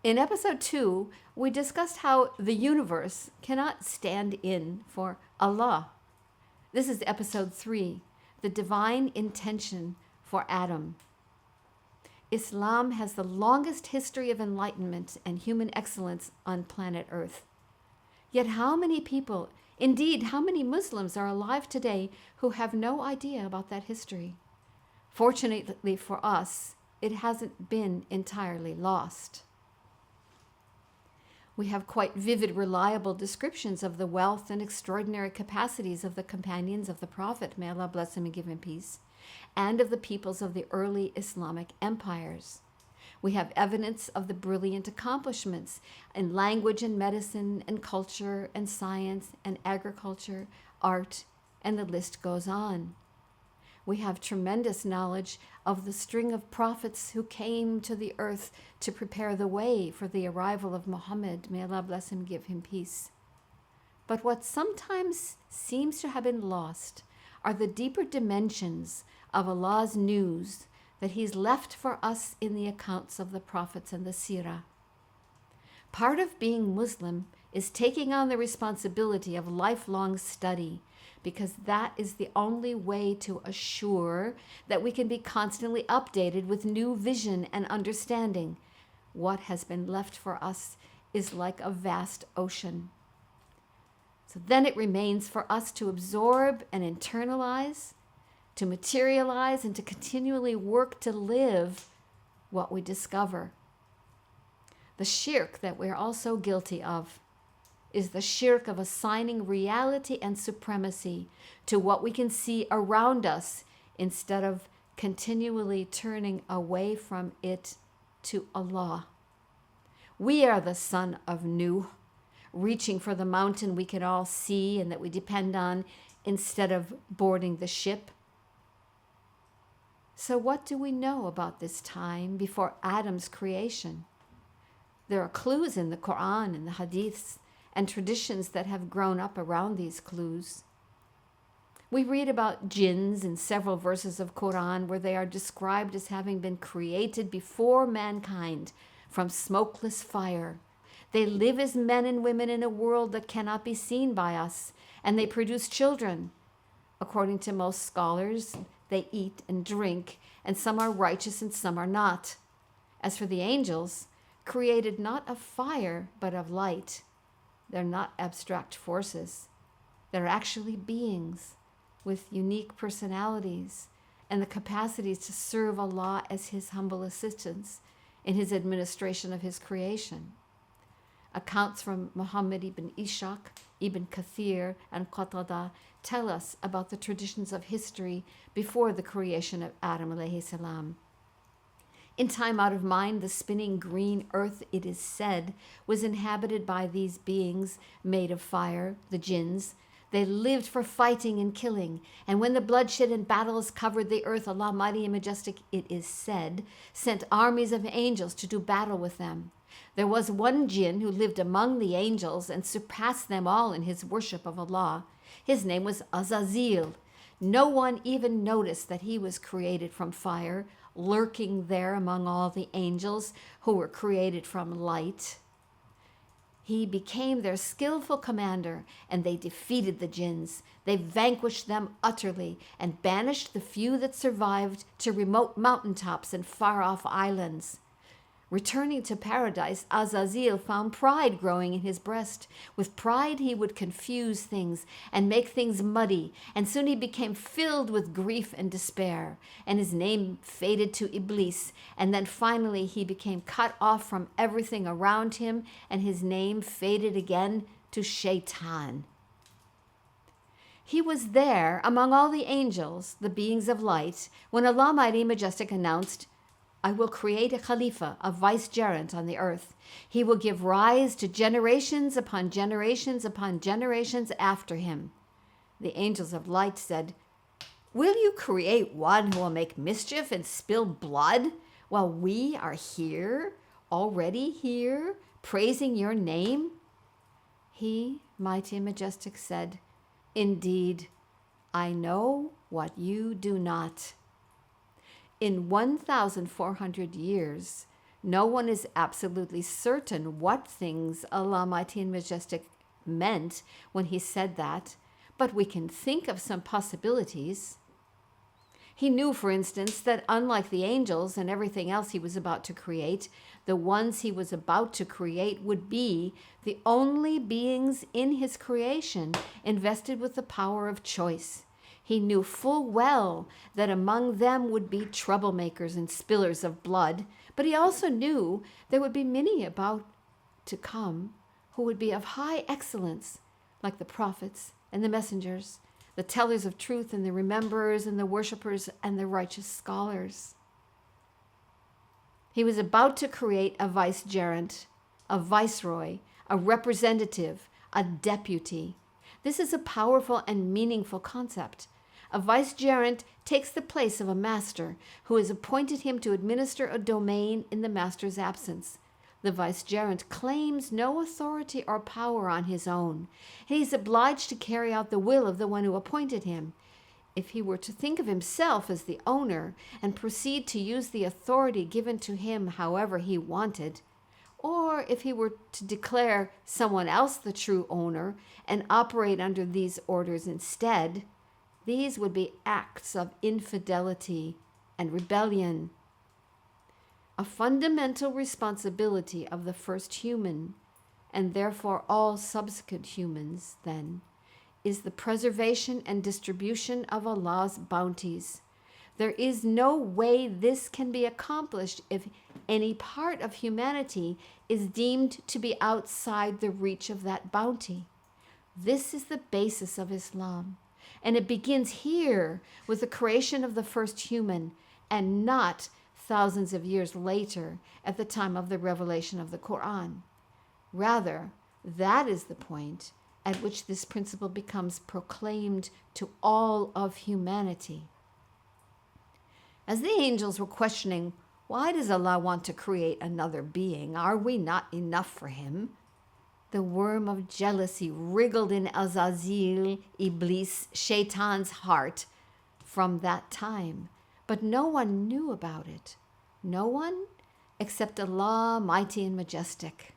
In episode 2, we discussed how the universe cannot stand in for Allah. This is episode 3, the divine intention for Adam. Islam has the longest history of enlightenment and human excellence on planet Earth. Yet how many people, indeed how many Muslims, are alive today who have no idea about that history? Fortunately for us, it hasn't been entirely lost. We have quite vivid, reliable descriptions of the wealth and extraordinary capacities of the companions of the Prophet, may Allah bless him and give him peace, and of the peoples of the early Islamic empires. We have evidence of the brilliant accomplishments in language and medicine and culture and science and agriculture, art, and the list goes on. We have tremendous knowledge of the string of prophets who came to the earth to prepare the way for the arrival of Muhammad. May Allah bless him, give him peace. But what sometimes seems to have been lost are the deeper dimensions of Allah's news that He's left for us in the accounts of the prophets and the seerah. Part of being Muslim is taking on the responsibility of lifelong study, because that is the only way to assure that we can be constantly updated with new vision and understanding. What has been left for us is like a vast ocean. So then it remains for us to absorb and internalize, to materialize, and to continually work to live what we discover. The shirk that we're also guilty of is the shirk of assigning reality and supremacy to what we can see around us instead of continually turning away from it to Allah. We are the son of Nuh, reaching for the mountain we can all see and that we depend on instead of boarding the ship. So what do we know about this time before Adam's creation? There are clues in the Quran and the Hadiths and traditions that have grown up around these clues. We read about jinns in several verses of Quran where they are described as having been created before mankind from smokeless fire. They live as men and women in a world that cannot be seen by us, and they produce children. According to most scholars, they eat and drink, and some are righteous and some are not. As for the angels, created not of fire but of light, they're not abstract forces. They're actually beings with unique personalities and the capacities to serve Allah as His humble assistants in His administration of His creation. Accounts from Muhammad ibn Ishaq, ibn Kathir, and Qatada tell us about the traditions of history before the creation of Adam alayhi salam. In time out of mind, the spinning green earth, it is said, was inhabited by these beings made of fire, the jinns. They lived for fighting and killing, and when the bloodshed and battles covered the earth, Allah mighty and majestic, it is said, sent armies of angels to do battle with them. There was one jinn who lived among the angels and surpassed them all in his worship of Allah. His name was Azazil. No one even noticed that he was created from fire, lurking there among all the angels who were created from light. He became their skillful commander, and they defeated the jinns. They vanquished them utterly and banished the few that survived to remote mountaintops and far-off islands. Returning to paradise, Azazil found pride growing in his breast. With pride, he would confuse things and make things muddy, and soon he became filled with grief and despair, and his name faded to Iblis, and then finally he became cut off from everything around him, and his name faded again to Shaitan. He was there among all the angels, the beings of light, when Allah Mighty and Majestic announced, I will create a Khalifa, a vicegerent on the earth. He will give rise to generations upon generations upon generations after him. The angels of light said, Will you create one who will make mischief and spill blood while we are here, already here, praising your name? He, Mighty and Majestic, said, Indeed, I know what you do not. In 1,400 years, No one is absolutely certain what things Allah Mighty and Majestic meant when he said that, but we can think of some possibilities. He knew, for instance, that unlike the angels and everything else he was about to create, the ones he was about to create would be the only beings in his creation invested with the power of choice. He knew full well that among them would be troublemakers and spillers of blood, but he also knew there would be many about to come who would be of high excellence, like the prophets and the messengers, the tellers of truth and the rememberers and the worshippers and the righteous scholars. He was about to create a vicegerent, a viceroy, a representative, a deputy. This is a powerful and meaningful concept. A vicegerent takes the place of a master who has appointed him to administer a domain in the master's absence. The vicegerent claims no authority or power on his own. He is obliged to carry out the will of the one who appointed him. If he were to think of himself as the owner and proceed to use the authority given to him however he wanted, or if he were to declare someone else the true owner and operate under these orders instead, these would be acts of infidelity and rebellion. A fundamental responsibility of the first human, and therefore all subsequent humans, then, is the preservation and distribution of Allah's bounties. There is no way this can be accomplished if any part of humanity is deemed to be outside the reach of that bounty. This is the basis of Islam, and it begins here with the creation of the first human, and not thousands of years later at the time of the revelation of the Quran. Rather, that is the point at which this principle becomes proclaimed to all of humanity. As the angels were questioning, why does Allah want to create another being? Are we not enough for him? The worm of jealousy wriggled in Azazil, Iblis, Shaitan's heart from that time. But no one knew about it. No one except Allah, Mighty and Majestic.